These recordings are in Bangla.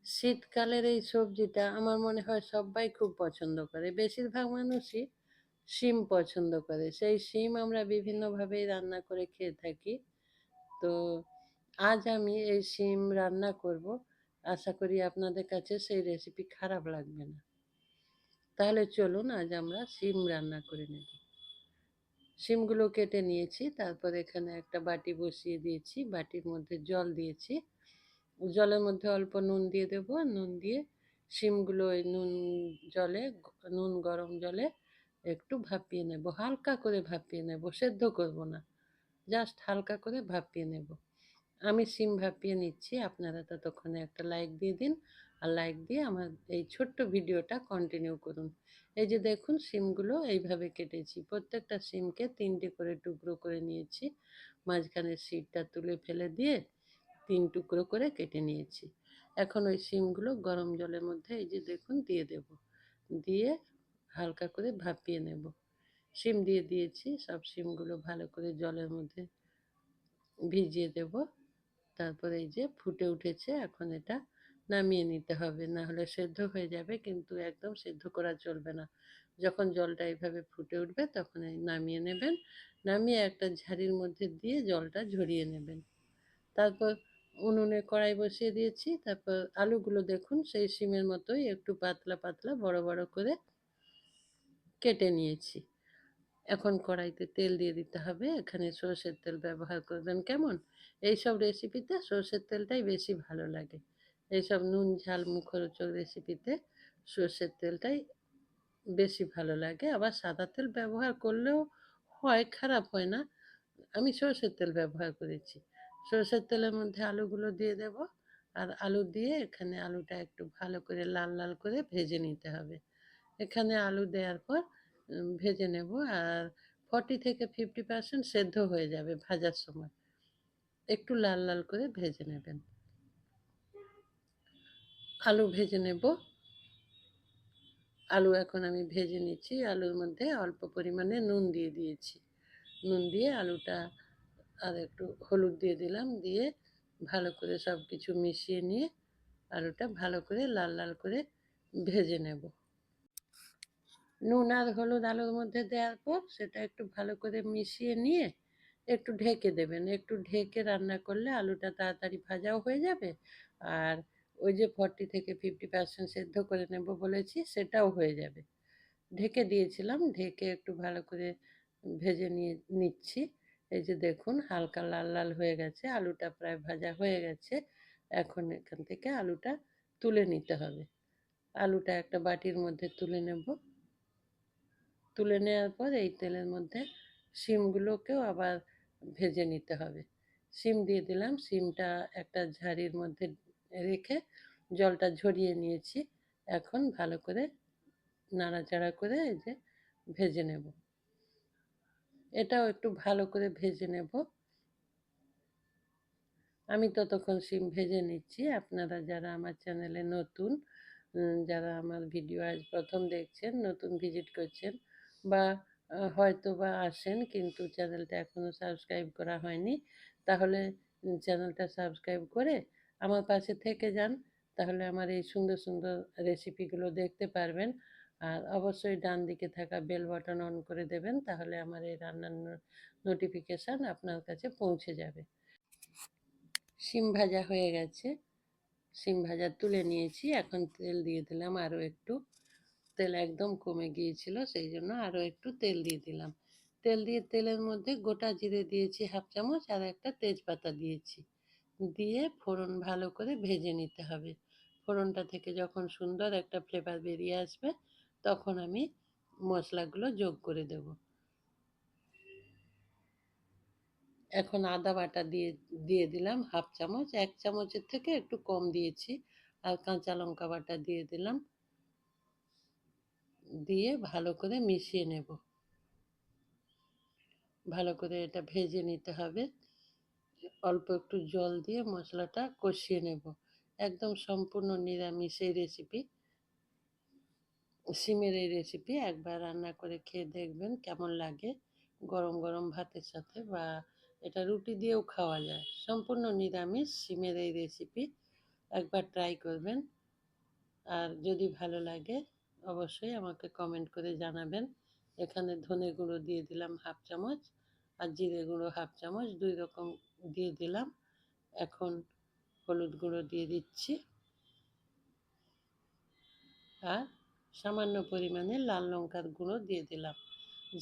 শীতকালের এই সবজিটা আমার মনে হয় সবাই খুব পছন্দ করে। বেশিরভাগ মানুষই শিম পছন্দ করে। সেই শিম আমরা বিভিন্নভাবেই রান্না করে খেয়ে থাকি। তো আজ আমি এই শিম রান্না করব। আশা করি আপনাদের কাছে সেই রেসিপি খারাপ লাগবে না। তাহলে চলুন আজ আমরা শিম রান্না করে নেব। শিমগুলো কেটে নিয়েছি, তারপর এখানে একটা বাটি বসিয়ে দিয়েছি, বাটির মধ্যে জল দিয়েছি। জলের মধ্যে অল্প নুন দিয়ে দেব, নুন দিয়ে শিমগুলো ওই জলে নুন গরম জলে একটু ভাপিয়ে নেব, হালকা করে ভাপিয়ে নেব, সেদ্ধ করব না, জাস্ট হালকা করে ভাপিয়ে নেব। আমি শিম ভাপিয়ে নিচ্ছি, আপনারা ততক্ষণে একটা লাইক দিয়ে দিন, আর লাইক দিয়ে আমার এই ছোট্ট ভিডিওটা কন্টিনিউ করুন। এই যে দেখুন শিমগুলো এইভাবে কেটেছি, প্রত্যেকটা শিমকে 3টে করে টুকরো করে নিয়েছি, মাঝখানের সিটটা তুলে ফেলে দিয়ে 3 টুকরো করে কেটে নিয়েছি। এখন ওই শিমগুলো গরম জলের মধ্যে এই যে দেখুন দিয়ে দেব, দিয়ে হালকা করে ভাপিয়ে নেব। শিম দিয়ে দিয়েছি, সব শিমগুলো ভালো করে জলের মধ্যে ভিজিয়ে দেব। তারপরে এই যে ফুটে উঠেছে, এখন এটা নামিয়ে নিতে হবে, না হলে সেদ্ধ হয়ে যাবে, কিন্তু একদম সেদ্ধ করা চলবে না। যখন জলটা এইভাবে ফুটে উঠবে তখন এই নামিয়ে নেবেন, নামিয়ে একটা ঝাড়ির মধ্যে দিয়ে জলটা ঝরিয়ে নেবেন। তারপর উনুনে কড়াই বসিয়ে দিয়েছি, তারপর আলুগুলো দেখুন সেই শিমের মতোই একটু পাতলা পাতলা বড় বড় করে কেটে নিয়েছি। এখন কড়াইতে তেল দিয়ে দিতে হবে, এখানে সর্ষের তেল ব্যবহার করবেন। কেমন, এইসব রেসিপিতে সর্ষের তেলটাই বেশি ভালো লাগে। এইসব নুন ঝাল মুখরোচক রেসিপিতে সর্ষের তেলটাই বেশি ভালো লাগে। আবার সাদা তেল ব্যবহার করলেও হয়, খারাপ হয় না। আমি সর্ষের তেল ব্যবহার করেছি। সর্ষের তেলের মধ্যে আলুগুলো দিয়ে দেব, আর আলু দিয়ে এখানে আলুটা একটু ভালো করে লাল লাল করে ভেজে নিতে হবে। এখানে আলু দেওয়ার পর ভেজে নেব, আর 40 থেকে 50% সেদ্ধ হয়ে যাবে ভাজার সময়, একটু লাল লাল করে ভেজে নেবেন। আলু ভেজে নেব, আলু এখন আমি ভেজে নিচ্ছি, আলুর মধ্যে অল্প পরিমাণে নুন দিয়ে দিয়েছি, নুন দিয়ে আলুটা আর একটু হলুদ দিয়ে দিলাম, দিয়ে ভালো করে সব কিছু মিশিয়ে নিয়ে আলুটা ভালো করে লাল লাল করে ভেজে নেব। নুন আর হলুদ আলুর মধ্যে দেওয়ার পর সেটা একটু ভালো করে মিশিয়ে নিয়ে একটু ঢেকে দেবেন। একটু ঢেকে রান্না করলে আলুটা তাড়াতাড়ি ভাজাও হয়ে যাবে, আর ওই যে 40 থেকে 50% সেদ্ধ করে নেব বলেছি সেটাও হয়ে যাবে। ঢেকে দিয়েছিলাম, ঢেকে একটু ভালো করে ভেজে নিয়ে নিচ্ছি। এই যে দেখুন হালকা লাল লাল হয়ে গেছে, আলুটা প্রায় ভাজা হয়ে গেছে। এখন এখান থেকে আলুটা তুলে নিতে হবে। আলুটা একটা বাটির মধ্যে তুলে নেব। তুলে নেওয়ার পর এই তেলের মধ্যে শিমগুলোকেও আবার ভেজে নিতে হবে। শিম দিয়ে দিলাম, শিমটা একটা ঝাড়ির মধ্যে রেখে জলটা ঝরিয়ে নিয়েছি। এখন ভালো করে নাড়াচাড়া করে এই যে ভেজে নেব, এটাও একটু ভালো করে ভেজে নেব। আমি ততক্ষণ শিম ভেজে নিচ্ছি। আপনারা যারা আমার চ্যানেলে নতুন, যারা আমার ভিডিও আজ প্রথম দেখছেন, নতুন ভিজিট করছেন, বা হয়তো বা আসেন কিন্তু চ্যানেলটা এখনও সাবস্ক্রাইব করা হয়নি, তাহলে চ্যানেলটা সাবস্ক্রাইব করে আমার পাশে থেকে যান, তাহলে আমার এই সুন্দর সুন্দর রেসিপিগুলো দেখতে পারবেন। আর অবশ্যই ডান দিকে থাকা বেল বাটন অন করে দেবেন, তাহলে আমার এই রান্নার নোটিফিকেশান আপনার কাছে পৌঁছে যাবে। শিম ভাজা হয়ে গেছে, শিম ভাজা তুলে নিয়েছি, এখন তেল দিয়ে দিলাম আরও একটু। তেল একদম কমে গিয়েছিল, সেই জন্য আরও একটু তেল দিয়ে দিলাম। তেল দিয়ে তেলের মধ্যে গোটা জিরে দিয়েছি 1/2 চামচ, আর একটা তেজপাতা দিয়েছি, দিয়ে ফোড়ন ভালো করে ভেজে নিতে হবে। ফোড়নটা থেকে যখন সুন্দর একটা ফ্লেভার বেরিয়ে আসবে তখন আমি মশলাগুলো যোগ করে দেব। এখন আদা বাটা দিয়ে দিয়ে দিলাম 1/2 চামচ, 1 চামচের থেকে একটু কম দিয়েছি, আর কাঁচা লঙ্কা বাটা দিয়ে দিলাম, দিয়ে ভালো করে মিশিয়ে নেব। ভালো করে এটা ভেজে নিতে হবে, অল্প একটু জল দিয়ে মশলাটা কষিয়ে নেব। একদম সম্পূর্ণ নিরামিষ এই রেসিপি, শিমের এই রেসিপি একবার রান্না করে খেয়ে দেখবেন কেমন লাগে, গরম গরম ভাতের সাথে, বা এটা রুটি দিয়েও খাওয়া যায়। সম্পূর্ণ নিরামিষ শিমের এই রেসিপি, একবার ট্রাই করবেন। আর যদি ভালো লাগে অবশ্যই আমাকে কমেন্ট করে জানাবেন। এখানে ধনে গুঁড়ো দিয়ে দিলাম 1/2 চামচ, আর জিরে গুঁড়ো 1/2 চামচ, 2 রকম দিয়ে দিলাম। এখন হলুদ গুঁড়ো দিয়ে দিচ্ছি, আর সামান্য পরিমাণে লাল লঙ্কার গুঁড়ো দিয়ে দিলাম।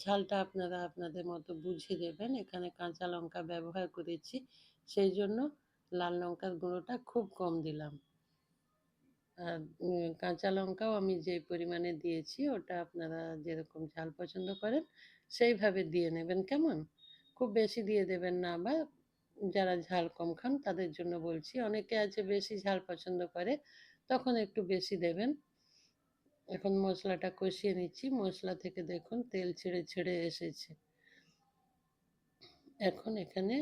ঝালটা আপনারা আপনাদের মতো বুঝে দেবেন। এখানে কাঁচা লঙ্কা ব্যবহার করেছি, সেই জন্য লাল লঙ্কার গুঁড়োটা খুব কম দিলাম। আর কাঁচা লঙ্কাও আমি যে পরিমাণে দিয়েছি ওটা আপনারা যেরকম ঝাল পছন্দ করেন সেইভাবে দিয়ে নেবেন, কেমন? খুব বেশি দিয়ে দেবেন না, আবার যারা ঝাল কম খান তাদের জন্য বলছি। অনেকে আছে বেশি ঝাল পছন্দ করে, তখন একটু বেশি দেবেন। এখন মশলাটা কষিয়ে নিচ্ছি। মশলা থেকে দেখুন তেল ছেড়ে ছেড়ে এসেছে। এখন এখানে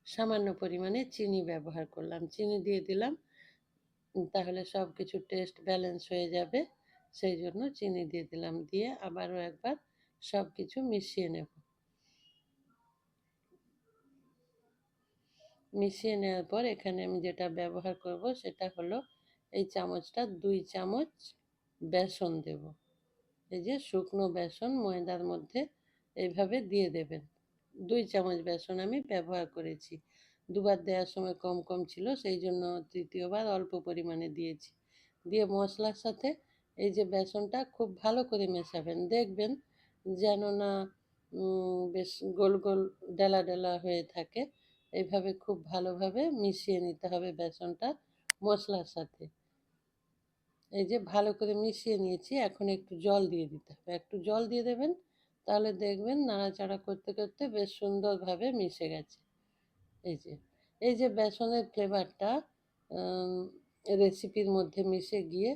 সামান্য পরিমাণে চিনি ব্যবহার করলাম, চিনি দিয়ে দিলাম, তাহলে সব কিছু টেস্ট ব্যালেন্স হয়ে যাবে। সেই জন্য চিনি দিয়ে দিলাম, দিয়ে আবারও একবার সব কিছু মিশিয়ে নেব। মিশিয়ে নেওয়ার পর এখানে আমি যেটা ব্যবহার করব সেটা হলো এই চামচটা 2 চামচ বেসন দেব। এই যে শুকনো বেসন ময়দার মধ্যে এইভাবে দিয়ে দেবেন। 2 চামচ বেসন আমি ব্যবহার করেছি। দুবার দেওয়ার সময় কম কম ছিল, সেই জন্য তৃতীয়বার অল্প পরিমাণে দিয়েছি। দিয়ে মশলার সাথে এই যে বেসনটা খুব ভালো করে মেশাবেন। দেখবেন যেন না বেশ গোল গোল ডেলা ডেলা হয়ে থাকে। এইভাবে খুব ভালোভাবে মিশিয়ে নিতে হবে বেসনটা মশলার সাথে। এই যে ভালো করে মিশিয়ে নিয়েছি, এখন একটু জল দিয়ে দিতে হবে। একটু জল দিয়ে দেবেন, তাহলে দেখবেন নাড়াচাড়া করতে করতে বেশ সুন্দরভাবে মিশে গেছে। এই যে এই যে বেসনের ফ্লেভারটা রেসিপির মধ্যে মিশে গিয়ে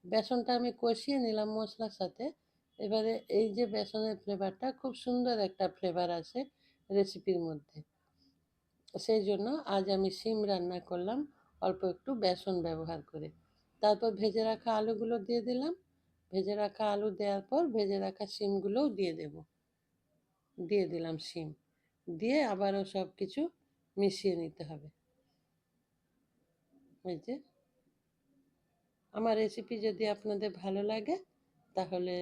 বেসনটা আমি কষিয়ে নিলাম মশলার সাথে। এবারে এই যে বেসনের ফ্লেভারটা খুব সুন্দর একটা ফ্লেভার আসে রেসিপির মধ্যে। সেই জন্য আজ আমি শিম রান্না করলাম অল্প একটু বেসন ব্যবহার করে। তারপর ভেজে রাখা আলুগুলো দিয়ে দিলাম। ভেজে রাখা আলু দেওয়ার পর ভেজে রাখা শিমগুলোও দিয়ে দেব। দিয়ে দিলাম শিম, দিয়ে আবারও সব কিছু মিশিয়ে নিতে হবে। এই যে আমার রেসিপি যদি আপনাদের ভালো লাগে তাহলে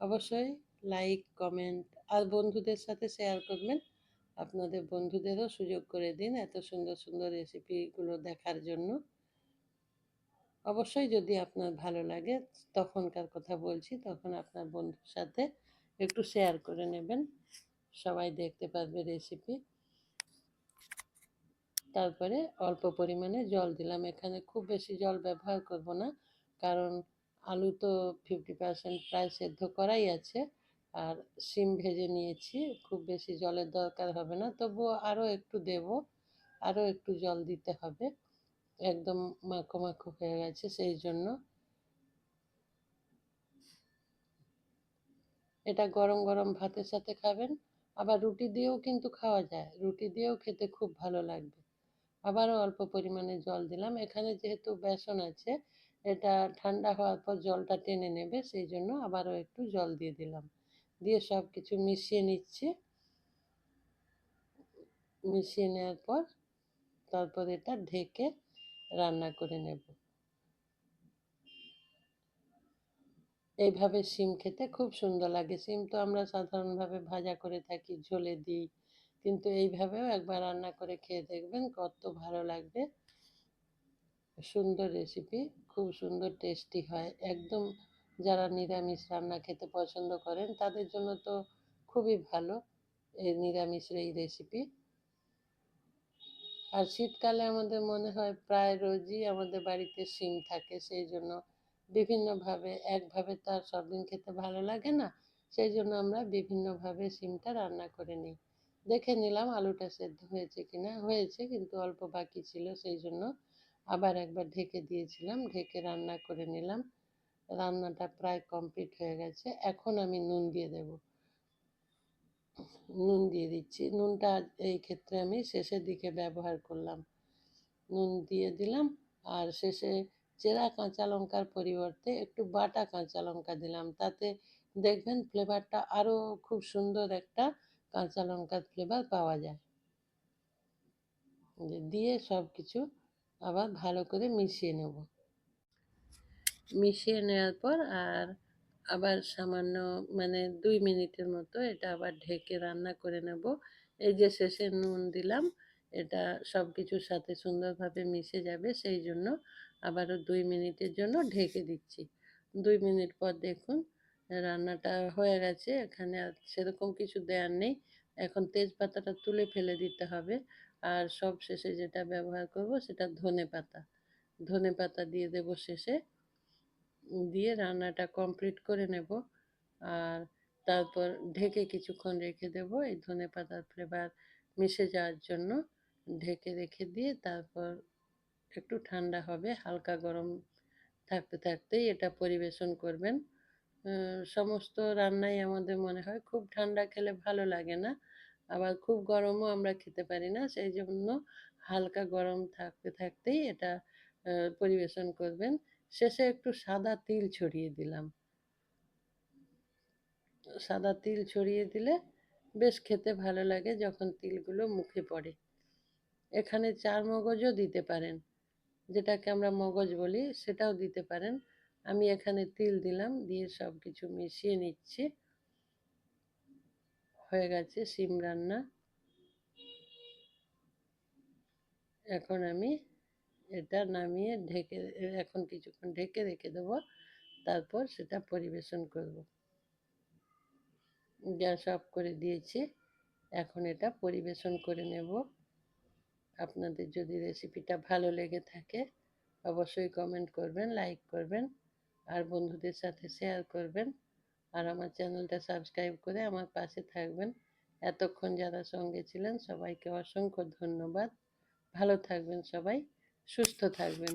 অবশ্যই লাইক, কমেন্ট আর বন্ধুদের সাথে শেয়ার করবেন। আপনাদের বন্ধুদেরও সুযোগ করে দিন এত সুন্দর সুন্দর রেসিপিগুলো দেখার জন্য। অবশ্যই যদি আপনার ভালো লাগে, তখনকার কথা বলছি, তখন আপনার বন্ধুর সাথে একটু শেয়ার করে নেবেন, সবাই দেখতে পারবে রেসিপি। তারপরে অল্প পরিমাণে জল দিলাম। এখানে খুব বেশি জল ব্যবহার করব না, কারণ আলু তো 50% প্রায় সেদ্ধ করাই আছে, আর শিম ভেজে নিয়েছি, খুব বেশি জলের দরকার হবে না। তবুও আরও একটু দেব, আরও একটু জল দিতে হবে। একদম মাখো মাখো হয়ে গেছে, সেই জন্য। এটা গরম গরম ভাতের সাথে খাবেন, আবার রুটি দিয়েও কিন্তু খাওয়া যায়, রুটি দিয়েও খেতে খুব ভালো লাগবে। আবারও অল্প পরিমাণে জল দিলাম। এখানে যেহেতু বেসন আছে, এটা ঠান্ডা হওয়ার পর জলটা টেনে নেবে, সেই জন্য আবারও একটু জল দিয়ে দিলাম। দিয়ে সব কিছু মিশিয়ে নিচ্ছি। মিশিয়ে নেওয়ার পর তারপর এটা ঢেকে রান্না করে নেব। এইভাবে শিম খেতে খুব সুন্দর লাগে। শিম তো আমরা সাধারণভাবে ভাজা করে থাকি, ঝোলে দিই, কিন্তু এইভাবেও একবার রান্না করে খেয়ে দেখবেন কত ভালো লাগবে। সুন্দর রেসিপি, খুব সুন্দর টেস্টি হয় একদম। যারা নিরামিষ রান্না খেতে পছন্দ করেন তাদের জন্য তো খুবই ভালো এই নিরামিষের এই রেসিপি। আর শীতকালে আমাদের মনে হয় প্রায় রোজই আমাদের বাড়িতে শিম থাকে, সেই জন্য বিভিন্নভাবে, একভাবে তো আর সব দিন খেতে ভালো লাগে না, সেই জন্য আমরা বিভিন্নভাবে শিমটা রান্না করে নিই। দেখে নিলাম আলুটা সেদ্ধ হয়েছে কিনা, হয়েছে কিন্তু অল্প বাকি ছিল, সেই জন্য আবার একবার ঢেকে দিয়েছিলাম, ঢেকে রান্না করে নিলাম। রান্নাটা প্রায় কমপ্লিট হয়ে গেছে। এখন আমি নুন দিয়ে দেব। নুন দিয়ে দিচ্ছি। নুনটা এই ক্ষেত্রে আমি শেষের দিকে ব্যবহার করলাম। নুন দিয়ে দিলাম, আর শেষে চেরা কাঁচা লঙ্কার পরিবর্তে একটু বাটা কাঁচা লঙ্কা দিলাম। তাতে দেখবেন ফ্লেভারটা আরও খুব সুন্দর একটা কাঁচা লঙ্কার ফ্লেভার পাওয়া যায়। দিয়ে সব কিছু আবার ভালো করে মিশিয়ে নেব। মিশিয়ে নেওয়ার পর আবার সামান্য মানে ২ মিনিটের মতো এটা আবার ঢেকে রান্না করে নেব। এই যে শেষে নুন দিলাম, এটা সব কিছুর সাথে সুন্দরভাবে মিশে যাবে, সেই জন্য আবারও ২ মিনিটের জন্য ঢেকে দিচ্ছি। ২ মিনিট পর দেখুন রান্নাটা হয়ে গেছে, এখানে আর সেরকম কিছু দেওয়ার নেই। এখন তেজপাতাটা তুলে ফেলে দিতে হবে। আর সব শেষে যেটা ব্যবহার করব সেটা ধনেপাতা। ধনেপাতা দিয়ে দেব শেষে, দিয়ে রান্নাটা কমপ্লিট করে নেব। আর তারপর ঢেকে কিছুক্ষণ রেখে দেব এই ধনেপাতার ফ্লেভার মিশে যাওয়ার জন্য। ঢেকে রেখে দিয়ে তারপর একটু ঠান্ডা হবে, হালকা গরম থাকতে থাকতেই এটা পরিবেশন করবেন। সমস্ত রান্নাই আমাদের মনে হয় খুব ঠান্ডা খেলে ভালো লাগে না, আবার খুব গরমও আমরা খেতে পারি না, সেই জন্য হালকা গরম থাকতে থাকতেই এটা পরিবেশন করবেন। শেষে একটু সাদা তিল ছড়িয়ে দিলাম। সাদা তিল ছড়িয়ে দিলে বেশ খেতে ভালো লাগে যখন তিলগুলো মুখে পড়ে। এখানে চার মগজও দিতে পারেন, যেটাকে আমরা মগজ বলি, সেটাও দিতে পারেন। আমি এখানে তিল দিলাম, দিয়ে সব কিছু মিশিয়ে নিচ্ছি। হয়ে গেছে শিম রান্না। এখন আমি এটা নামিয়ে এখন কিছুক্ষণ ঢেকে রেখে দেবো, তারপর সেটা পরিবেশন করব। গ্যাস অফ করে দিয়েছি, এখন এটা পরিবেশন করে নেব। আপনাদের যদি রেসিপিটা ভালো লেগে থাকে অবশ্যই কমেন্ট করবেন, লাইক করবেন, আর বন্ধুদের সাথে শেয়ার করবেন। আর আমার চ্যানেলটা সাবস্ক্রাইব করে আমার পাশে থাকবেন। এতক্ষণ যারা সঙ্গে ছিলেন সবাইকে অসংখ্য ধন্যবাদ। ভালো থাকবেন সবাই, সুস্থ থাকবেন।